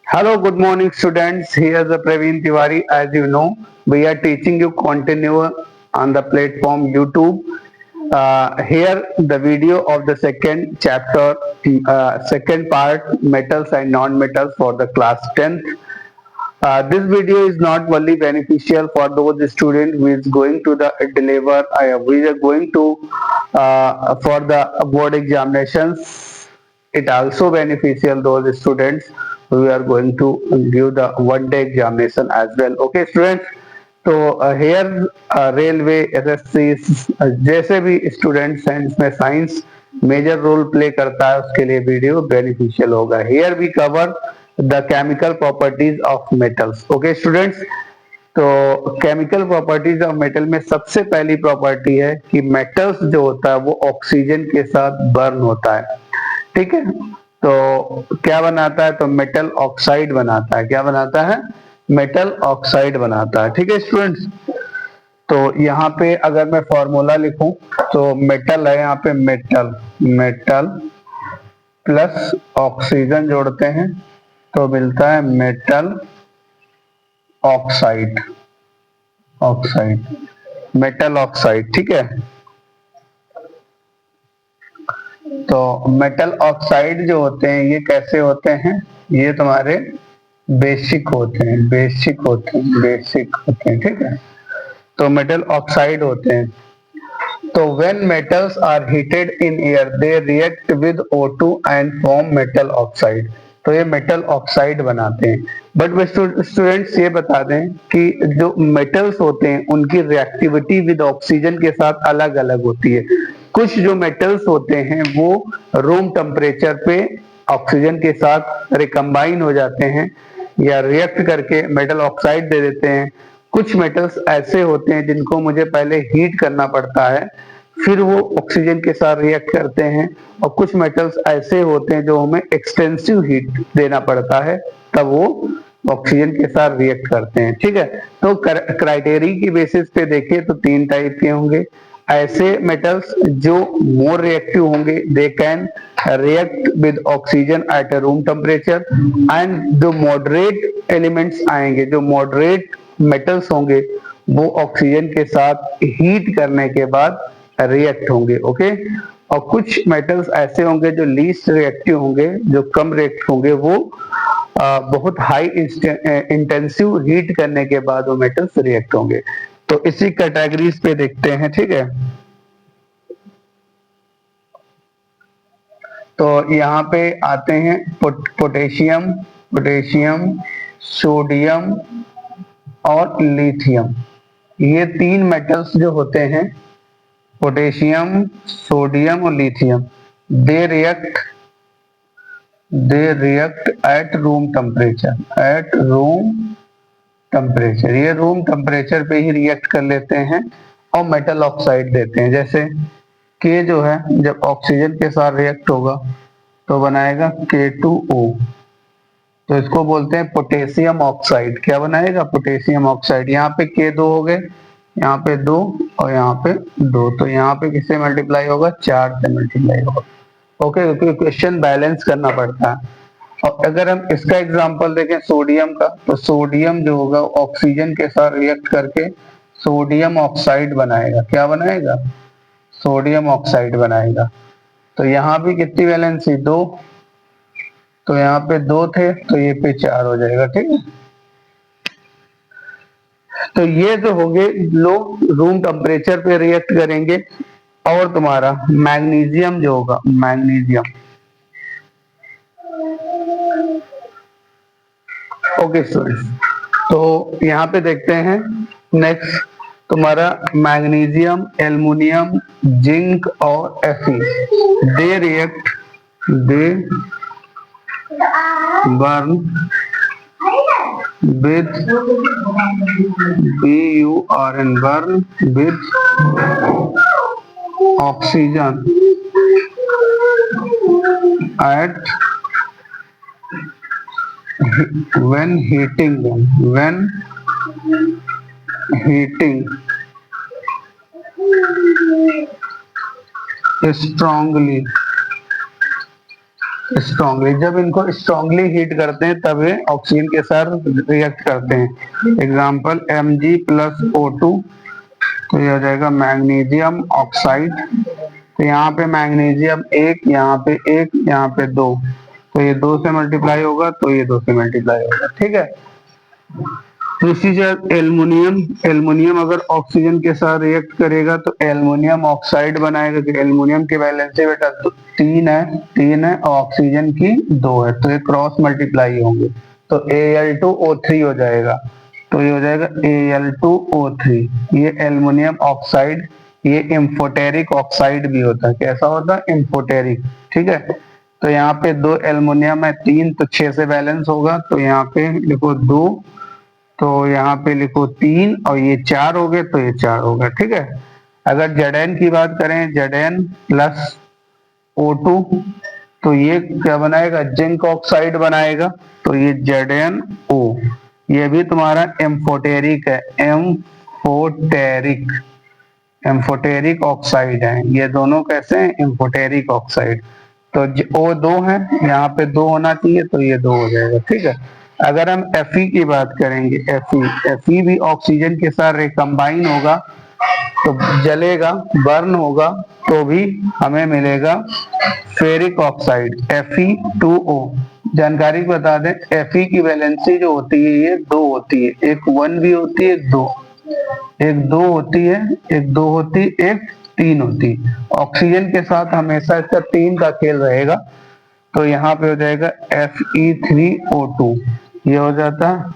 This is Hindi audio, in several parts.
Hello, good morning, students. Here's the Praveen Tiwari. As you know, we are teaching you continue on the platform YouTube. Here, the video of the second chapter, second part, metals and non-metals for the class 10th. This video is not only beneficial for those students who is going to the deliver. We are going to for the board examinations. It also beneficial those students who are going to give the one day examination as well. Okay, students. तो हेयर रेलवे एसएससी जैसे भी स्टूडेंट साइंस में साइंस मेजर रोल प्ले करता है उसके लिए वीडियो बेनिफिशियल होगा। Here we cover the chemical properties of metals. Okay students, तो केमिकल प्रॉपर्टीज ऑफ मेटल में सबसे पहली प्रॉपर्टी है कि मेटल्स जो होता है वो ऑक्सीजन के साथ बर्न होता है। ठीक है, तो क्या बनाता है? तो मेटल ऑक्साइड बनाता है। क्या बनाता है? मेटल ऑक्साइड बनाता है। ठीक है स्टूडेंट्स, तो यहाँ पे अगर मैं फॉर्मूला लिखूं तो मेटल है, यहाँ पे मेटल मेटल प्लस ऑक्सीजन जोड़ते हैं तो मिलता है metal oxide. Oxide, metal oxide. ठीक है, तो मेटल ऑक्साइड जो होते हैं ये कैसे होते हैं? ये तुम्हारे बेसिक होते हैं, बेसिक होते हैं, बेसिक होते हैं। ठीक है, तो मेटल ऑक्साइड होते हैं। तो when metals are heated in air they react with O2 and form metal oxide। तो ये मेटल ऑक्साइड बनाते हैं। बट स्टूडेंट्स ये बता दें कि जो मेटल्स होते हैं उनकी रिएक्टिविटी विद ऑक्सीजन के साथ अलग अलग होती है। कुछ जो मेटल्स होते हैं वो रूम टेम्परेचर पे ऑक्सीजन के साथ रिकम्बाइन हो जाते हैं या रिएक्ट करके मेटल ऑक्साइड दे देते हैं। कुछ मेटल्स ऐसे होते हैं जिनको मुझे पहले हीट करना पड़ता है फिर वो ऑक्सीजन के साथ रिएक्ट करते हैं, और कुछ मेटल्स ऐसे होते हैं जो हमें एक्सटेंसिव हीट देना पड़ता है तब वो ऑक्सीजन के साथ रिएक्ट करते हैं। ठीक है, तो क्राइटेरिया की बेसिस पे देखें तो तीन टाइप के होंगे। ऐसे मेटल्स जो मोर रिएक्टिव होंगे they can react with oxygen at a room temperature, and जो मॉडरेट एलिमेंट्स आएंगे, जो मॉडरेट मेटल्स होंगे वो ऑक्सीजन के साथ हीट करने के बाद रिएक्ट होंगे। ओके, और कुछ मेटल्स ऐसे होंगे जो लीस्ट रिएक्टिव होंगे, जो कम रिएक्ट होंगे, वो बहुत हाई इंटेंसिव हीट करने के बाद वो मेटल्स रिएक्ट होंगे। तो इसी कैटेगरीज पे देखते हैं। ठीक है, तो यहाँ पे आते हैं पोटेशियम, पोटेशियम, सोडियम और लिथियम। ये तीन मेटल्स जो होते हैं पोटेशियम, सोडियम और lithium, they react at room temperature, at room temperature. ये रूम टेम्परेचर पे ही रिएक्ट कर लेते हैं और मेटल ऑक्साइड देते हैं। जैसे के जो है जब ऑक्सीजन के साथ रिएक्ट होगा तो बनाएगा K2O, तो इसको बोलते हैं पोटेशियम ऑक्साइड। क्या बनाएगा? Potassium oxide. यहाँ पे K2 हो गए, यहाँ पे 2 और यहाँ पे 2, तो यहाँ पे किससे मल्टीप्लाई होगा? 4 से मल्टीप्लाई होगा। ओके, क्योंकि क्वेश्चन बैलेंस करना पड़ता है। और अगर हम इसका एग्जांपल देखें सोडियम का, तो सोडियम जो होगा ऑक्सीजन के साथ रिएक्ट करके सोडियम ऑक्साइड बनाएगा। क्या बनाएगा? सोडियम ऑक्साइड बनाएगा। तो यहाँ भी कितनी वैलेंसी? 2, तो यहाँ पे 2 थे तो ये पे 4 हो जाएगा। ठीक है, तो ये जो हो गए लोग रूम टेम्परेचर पे रिएक्ट करेंगे। और तुम्हारा मैग्नीशियम जो होगा, मैग्नीशियम, ओके स्टूडेंट्स, तो यहाँ पे देखते हैं नेक्स्ट तुम्हारा मैग्नीशियम, एल्युमिनियम, जिंक और Fe, they react, they burn with burn, burn with oxygen at when heating them, when heating strongly strongly, जब इनको स्ट्रांगली हीट करते हैं तब ये ऑक्सीजन के साथ रिएक्ट करते हैं। एग्जांपल Mg+O2, तो ये हो जाएगा मैग्नीशियम ऑक्साइड। तो यहाँ पे मैग्नीशियम एक, यहाँ पे एक, यहाँ पे दो, तो ये दो से मल्टीप्लाई होगा, तो ये दो से मल्टीप्लाई होगा, ठीक है। दूसरी चीज एल्युमिनियम, एल्युमिनियम अगर ऑक्सीजन के साथ रिएक्ट करेगा तो एल्युमिनियम ऑक्साइड बनाएगा, कि एल्युमिनियम की वैलेंसी बेटा तीन है और ऑक्सीजन की दो है, तो ये क्रॉस मल्टीप्लाई होंगे, तो Al2O3 हो जाएगा। तो ये हो जाएगा Al2O3। ये एल्युमिनियम ऑक्साइड, ये एम्फोटेरिक ऑक्साइड भी होता है। कैसा होता है? एम्फोटेरिक, ठीक है। तो यहाँ पे दो एल्युमिनियम है, तीन, तो 6 से बैलेंस होगा, तो यहाँ पे लिखो 2, तो यहाँ पे लिखो 3, और ये 4 हो गए, तो ये 4 हो गया, ठीक है। अगर Zn की बात करें, Zn+O2, तो ये क्या बनाएगा? जिंक ऑक्साइड बनाएगा, तो ये ZnO, ये भी तुम्हारा एम्फोटेरिक है, एम्फोटेरिक ऑक्साइड है। ये दोनों कैसे हैं? Amphoteric oxide. तो O दो है, यहाँ पे दो होना चाहिए, तो ये दो हो जाएगा, ठीक है। अगर हम Fe की बात करेंगे, Fe भी ऑक्सीजन के साथ रिकम्बाइन होगा, तो जलेगा, बर्न होगा, तो भी हमें मिलेगा फेरिक ऑक्साइड Fe2O। जानकारी बता दें, Fe की वैलेंसी जो होती है ये दो होती है, एक 1 भी होती है, एक दो होती है, एक दो होती, एक तीन होती। ऑक्सीजन के साथ हमेशा इसका 3 का खेल रहेगा, तो यहाँ पे हो जाएगा Fe3O2, ये हो जाता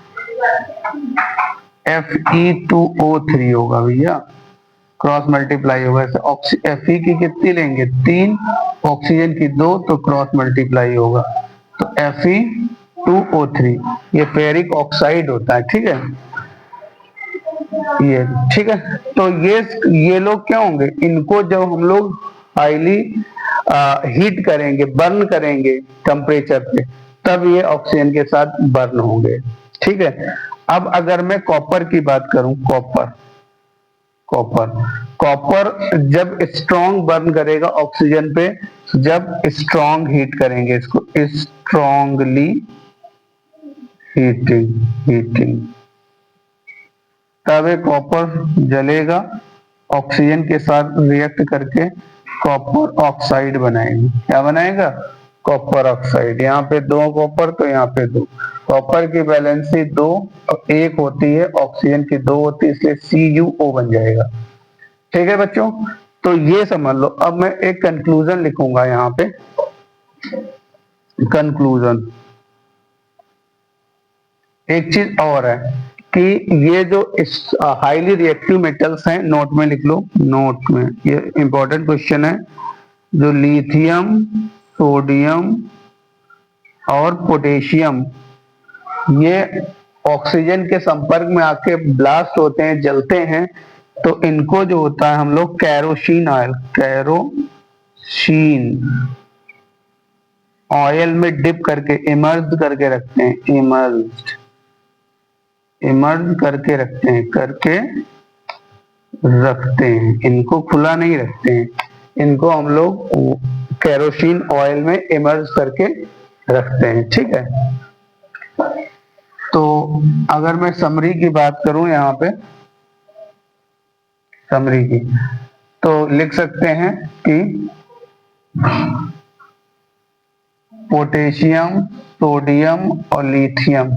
Fe2O3 होगा भैया, क्रॉस मल्टीप्लाई होगा। Fe की कितनी लेंगे? 3, ऑक्सीजन की 2, तो क्रॉस मल्टीप्लाई होगा, तो Fe2O3, ये फेरिक ऑक्साइड होता है, ठीक है। ये ठीक है। तो ये लोग क्या होंगे? इनको जब हम लोग हाईली हीट करेंगे, बर्न करेंगे टेम्परेचर पे, तब ये ऑक्सीजन के साथ बर्न होंगे, ठीक है। अब अगर मैं कॉपर की बात करूं, कॉपर जब स्ट्रॉन्ग बर्न करेगा ऑक्सीजन पे, जब स्ट्रॉन्ग हीट करेंगे, इसको स्ट्रॉन्गली हीटिंग, तब ये कॉपर जलेगा, ऑक्सीजन के साथ रिएक्ट करके कॉपर ऑक्साइड बनाएगा। क्या बनाएगा? Copper oxide. यहाँ पे 2 कॉपर, तो यहाँ पे 2। कॉपर की वैलेंसी 2 और 1 होती है, ऑक्सीजन की 2 होती है, इसलिए CuO बन जाएगा, ठीक है बच्चों। तो ये समझ लो। अब मैं एक कंक्लूजन लिखूंगा यहाँ पे, कंक्लूजन। एक चीज और है कि ये जो हाईली रिएक्टिव मेटल्स हैं, नोट में लिख लो, नोट में, ये इंपॉर्टेंट क्वेश्चन है, जो लिथियम, सोडियम और पोटेशियम, ये ऑक्सीजन के संपर्क में आके ब्लास्ट होते हैं, जलते हैं, तो इनको जो होता है हम लोग कैरोसिन ऑयल में डिप करके, इमर्ज करके रखते हैं, इमर्ज करके रखते हैं, इनको खुला नहीं रखते हैं, इनको हम लोग कैरोसिन ऑयल में इमर्ज करके रखते हैं, ठीक है। तो अगर मैं समरी की बात करूं, यहाँ पे समरी की, तो लिख सकते हैं कि पोटेशियम, सोडियम और lithium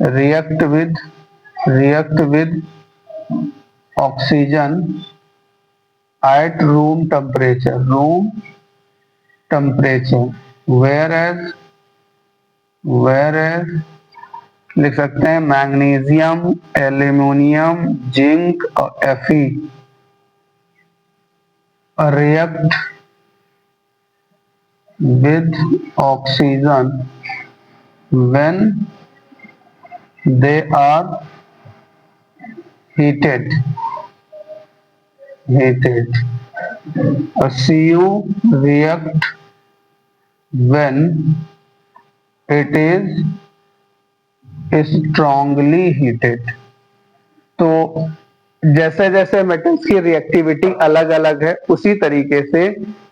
react with oxygen at room temperature, whereas लिख सकते हैं मैग्नीशियम, एल्यूमिनियम, जिंक और Fe react with oxygen when they are heated. Cu react when it is strongly heated. तो जैसे जैसे मेटल्स की रिएक्टिविटी अलग अलग है, उसी तरीके से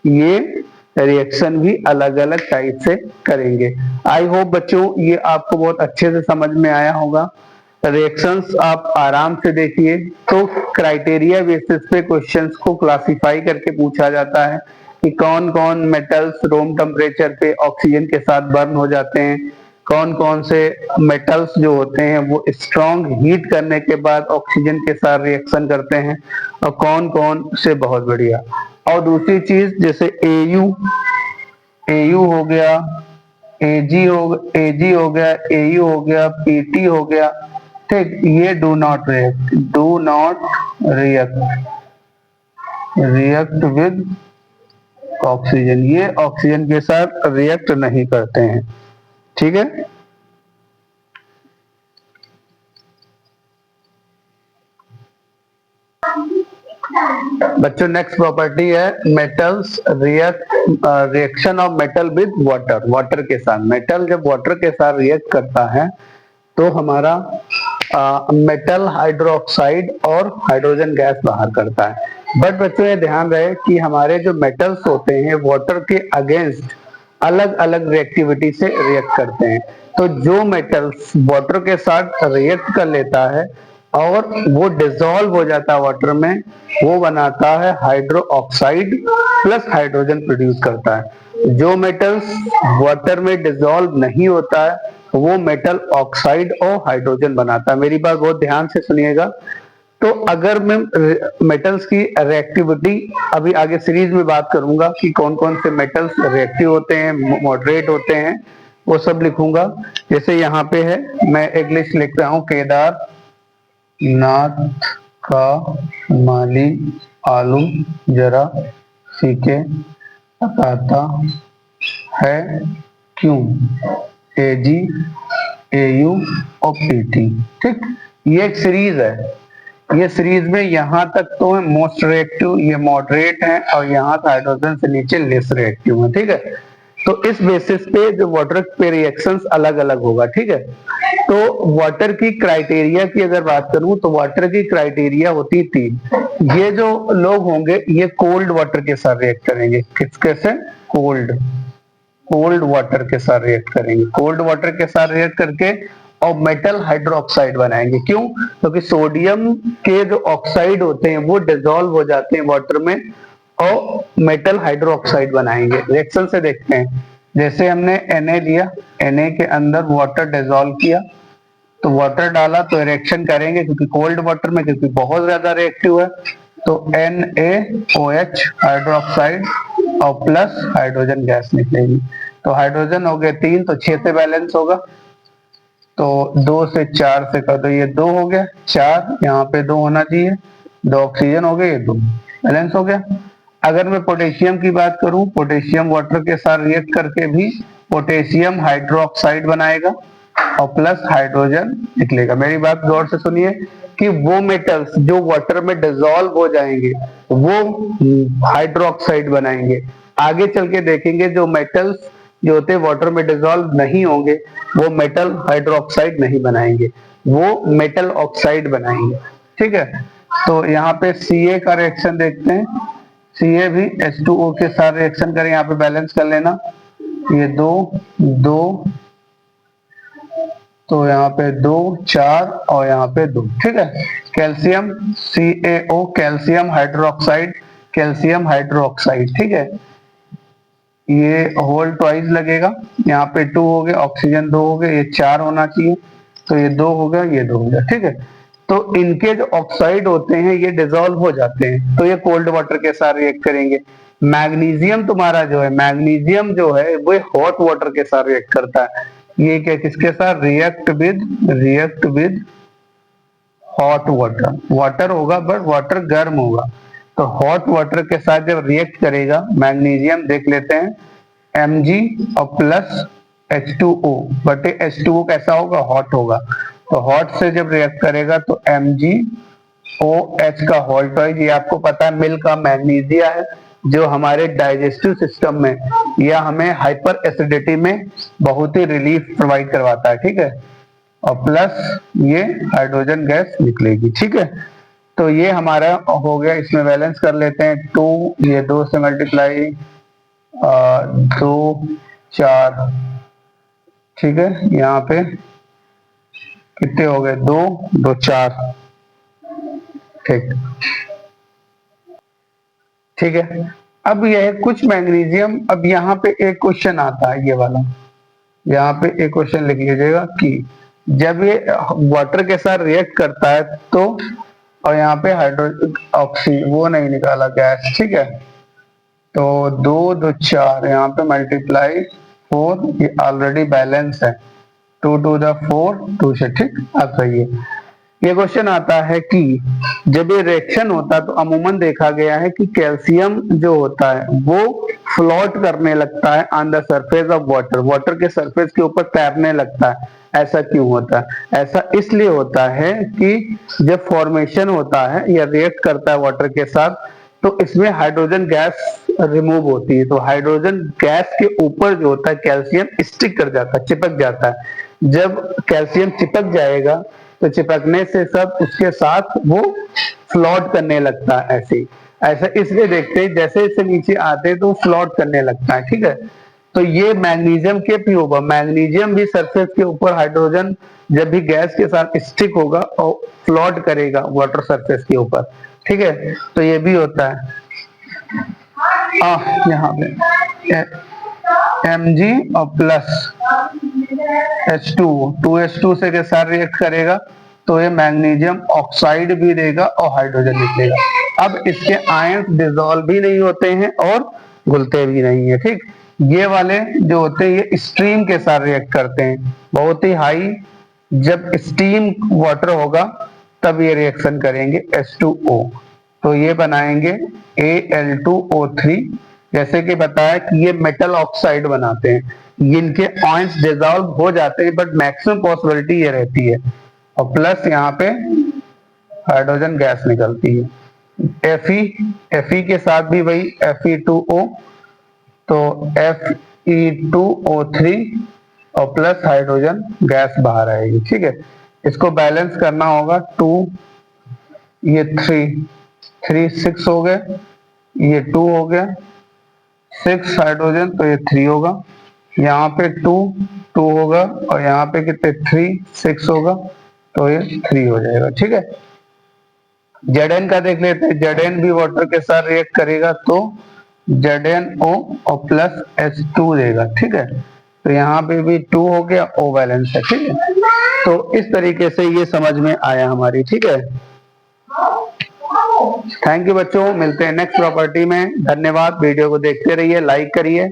ये रिएक्शन भी अलग अलग टाइप से करेंगे। आई होप बच्चों ये आपको बहुत अच्छे से समझ में आया होगा। रिएक्शंस आप आराम से देखिए। तो क्राइटेरिया बेसिस पे क्वेश्चंस को क्लासिफाई करके पूछा जाता है कि कौन कौन मेटल्स रूम टेम्परेचर पे ऑक्सीजन के साथ बर्न हो जाते हैं, कौन कौन से मेटल्स जो होते हैं वो स्ट्रॉन्ग हीट करने के बाद ऑक्सीजन के साथ रिएक्शन करते हैं, और कौन कौन से बहुत बढ़िया। और दूसरी चीज जैसे एयू हो गया, एजी हो गया, एयू हो गया, पीटी हो गया, ठीक, ये do not react with oxygen, ये ऑक्सीजन के साथ रिएक्ट नहीं करते हैं, ठीक है। बच्चों नेक्स्ट प्रॉपर्टी है metals reaction of metal with water. Water के साथ मेटल जब वाटर के साथ रिएक्ट करता है तो हमारा मेटल हाइड्रोक्साइड और हाइड्रोजन गैस बाहर करता है। बट बच्चों ये ध्यान रहे कि हमारे जो मेटल्स होते हैं वाटर के अगेंस्ट अलग अलग रिएक्टिविटी से रिएक्ट करते हैं। तो जो मेटल्स वाटर के साथ रिएक्ट कर लेता है और वो डिसॉल्व हो जाता है वाटर में, वो बनाता है hydro oxide plus hydrogen produce करता है। जो मेटल्स वाटर में डिसॉल्व नहीं होता है वो मेटल ऑक्साइड और हाइड्रोजन बनाता है। मेरी बात बहुत ध्यान से सुनिएगा। तो अगर मैं मेटल्स की रिएक्टिविटी अभी आगे सीरीज में बात करूंगा कि कौन कौन से मेटल्स रिएक्टिव होते हैं, मॉडरेट होते हैं, वो सब लिखूंगा। जैसे यहाँ पे है, मैं एक लिस्ट लिख रहा हूँ, केदार नाथ का माली आलू जरा सीखे बताता है क्यों, एजी एयू और पीटी, ठीक। ये एक सीरीज है, ये सीरीज में यहाँ तक तो है मोस्ट रिएक्टिव, ये मॉडरेट है, और यहाँ हाइड्रोजन से नीचे लेस रिएक्टिव है, ठीक है। तो इस बेसिस पे जो वाटर पे रिएक्शंस अलग अलग होगा, ठीक है। तो वाटर की क्राइटेरिया की अगर बात करूं तो वाटर की क्राइटेरिया होती 3। ये जो लोग होंगे ये कोल्ड वाटर के साथ रिएक्ट करेंगे। किसके से? कोल्ड वाटर के साथ रिएक्ट करेंगे। कोल्ड वाटर के साथ रिएक्ट करके और मेटल हाइड्रोक्साइड बनाएंगे। क्यों? क्योंकि सोडियम के जो ऑक्साइड होते हैं वो डिसॉल्व हो जाते हैं वाटर में और मेटल हाइड्रोक्साइड बनाएंगे। रिएक्शन से देखते हैं, जैसे हमने Na लिया, Na के अंदर वाटर डिसॉल्व किया, तो वाटर डाला तो रिएक्शन करेंगे क्योंकि कोल्ड वाटर में, क्योंकि बहुत ज्यादा रिएक्टिव है, तो NaOH हाइड्रोक्साइड और प्लस हाइड्रोजन गैस निकलेगी। तो हाइड्रोजन हो गए 3, तो 6 से बैलेंस होगा, तो 2 से 4 से कर दो, ये 2 हो गया, 4 यहाँ पे 2 होना चाहिए, 2 ऑक्सीजन हो गए, ये 2 बैलेंस हो गया। अगर मैं पोटेशियम की बात करूं, पोटेशियम वाटर के साथ रिएक्ट करके भी पोटेशियम हाइड्रोक्साइड बनाएगा और प्लस हाइड्रोजन निकलेगा। मेरी बात गौर से सुनिए कि वो मेटल्स जो वाटर में डिसॉल्व हो जाएंगे वो हाइड्रोक्साइड बनाएंगे। आगे चल के देखेंगे जो मेटल्स जो होते हैं वाटर में डिसॉल्व नहीं होंगे वो मेटल हाइड्रोक्साइड नहीं बनाएंगे, वो मेटल ऑक्साइड बनाएंगे, ठीक है। तो यहाँ पे Ca का रिएक्शन देखते हैं। Ca भी H2O के साथ रिएक्शन करें, यहाँ पे बैलेंस कर लेना, ये 2 तो यहाँ पे 2 4 और यहाँ पे 2, ठीक है। कैल्शियम CaO कैल्शियम हाइड्रोक्साइड, ठीक है। ये होल ट्वाइस लगेगा, यहाँ पे 2 हो गए, ऑक्सीजन 2 हो गए, ये 4 होना चाहिए, तो ये 2 हो गया, ये 2 हो गया, ठीक है। तो इनके जो ऑक्साइड होते हैं ये डिसॉल्व हो जाते हैं, तो ये कोल्ड वाटर के साथ रिएक्ट करेंगे। मैग्नीशियम तुम्हारा जो है, मैग्नीशियम जो है वो हॉट वाटर के साथ रिएक्ट करता है। ये क्या किसके साथ? React with hot water. Water होगा बट वाटर गर्म होगा, तो हॉट वाटर के साथ जब रिएक्ट करेगा मैग्नीशियम, देख लेते हैं, Mg और प्लस H2O बटे H2O कैसा होगा? हॉट होगा। तो हॉट से जब रिएक्ट करेगा तो MgOH का होल ट्वाइस, ये आपको पता है मिल का मैग्नीशिया है जो हमारे डाइजेस्टिव सिस्टम में या हमें हाइपर एसिडिटी में बहुत ही रिलीफ प्रोवाइड करवाता है, ठीक है। और प्लस ये हाइड्रोजन गैस निकलेगी, ठीक है। तो ये हमारा हो गया, इसमें बैलेंस कर लेते हैं 2, ये 2 से मल्टीप्लाई 2 4, ठीक है। यहाँ पे कितने हो गए, 2 2 4, ठीक, ठीक है। अब यह कुछ मैग्नीशियम, अब यहाँ पे एक क्वेश्चन आता है, ये वाला यहाँ पे एक क्वेश्चन लिख लीजिएगा कि जब ये वाटर के साथ रिएक्ट करता है तो, और यहाँ पे हाइड्रोजन ऑक्सी वो नहीं निकाला गैस, ठीक है। तो 2 2 4 यहाँ पे मल्टीप्लाई 4, ये ऑलरेडी बैलेंस है, 2 2 4 2 से, ठीक। अब सही है। ये क्वेश्चन आता है कि जब ये रिएक्शन होता है तो अमूमन देखा गया है कि कैल्शियम जो होता है वो फ्लोट करने लगता है on the surface of water, water के सरफेस के ऊपर तैरने लगता है। ऐसा क्यों होता है? ऐसा इसलिए होता है कि जब फॉर्मेशन होता है या रिएक्ट करता है वाटर के साथ तो इसमें हाइड्रोजन गैस रिमूव होती है, तो हाइड्रोजन गैस के ऊपर जो होता है कैल्शियम स्टिक कर जाता है, चिपक जाता है। जब कैल्शियम चिपक जाएगा तो चिपकने से सब उसके साथ वो फ्लोट करने लगता है, ऐसा इसलिए देखते हैं जैसे इससे नीचे आते तो फ्लोट करने लगता है, ठीक है। तो ये मैग्नीशियम के भी होगा, मैग्नीशियम भी सरफेस के ऊपर हाइड्रोजन जब भी गैस के साथ स्टिक होगा और फ्लोट करेगा वाटर सरफेस के ऊपर, ठीक है। तो ये भी होता है। यहाँ पे Mg और प्लस H2, 2H2 से के साथ रिएक्ट करेगा तो ये मैग्नीशियम ऑक्साइड भी देगा और हाइड्रोजन निकलेगा। अब इसके आयंस डिसॉल्व भी नहीं होते हैं और घुलते भी नहीं है, ठीक। ये वाले जो होते हैं ये स्ट्रीम के साथ रिएक्ट करते हैं, बहुत ही हाई जब स्टीम वाटर होगा तब ये रिएक्शन करेंगे H2O, तो ये बनाएंगे Al2O3। जैसे कि बताया कि ये मेटल ऑक्साइड बनाते हैं, इनके आयंस डिसॉल्व हो जाते हैं बट मैक्सिमम पॉसिबिलिटी ये रहती है। और प्लस यहाँ पे हाइड्रोजन गैस निकलती है। Fe के साथ भी वही Fe2O, तो Fe2O3 और प्लस हाइड्रोजन गैस बाहर आएगी, ठीक है। इसको बैलेंस करना होगा, 2 ये 3 6 हो गए, ये 2 हो गया, 6 हाइड्रोजन तो ये 3 होगा, यहाँ पे 2 2 होगा और यहाँ पे कितने 3 6 होगा तो ये 3 हो जाएगा, ठीक है। Zn का देख लेते हैं, Zn भी वाटर के साथ रिएक्ट करेगा तो ZnO और प्लस H2 देगा, ठीक है। तो यहाँ पे भी 2 हो गया, O बैलेंस है, ठीक है। तो इस तरीके से ये समझ में आया हमारी, ठीक है। थैंक यू बच्चों, मिलते हैं नेक्स्ट प्रॉपर्टी में। धन्यवाद, वीडियो को देखते रहिए, लाइक करिए।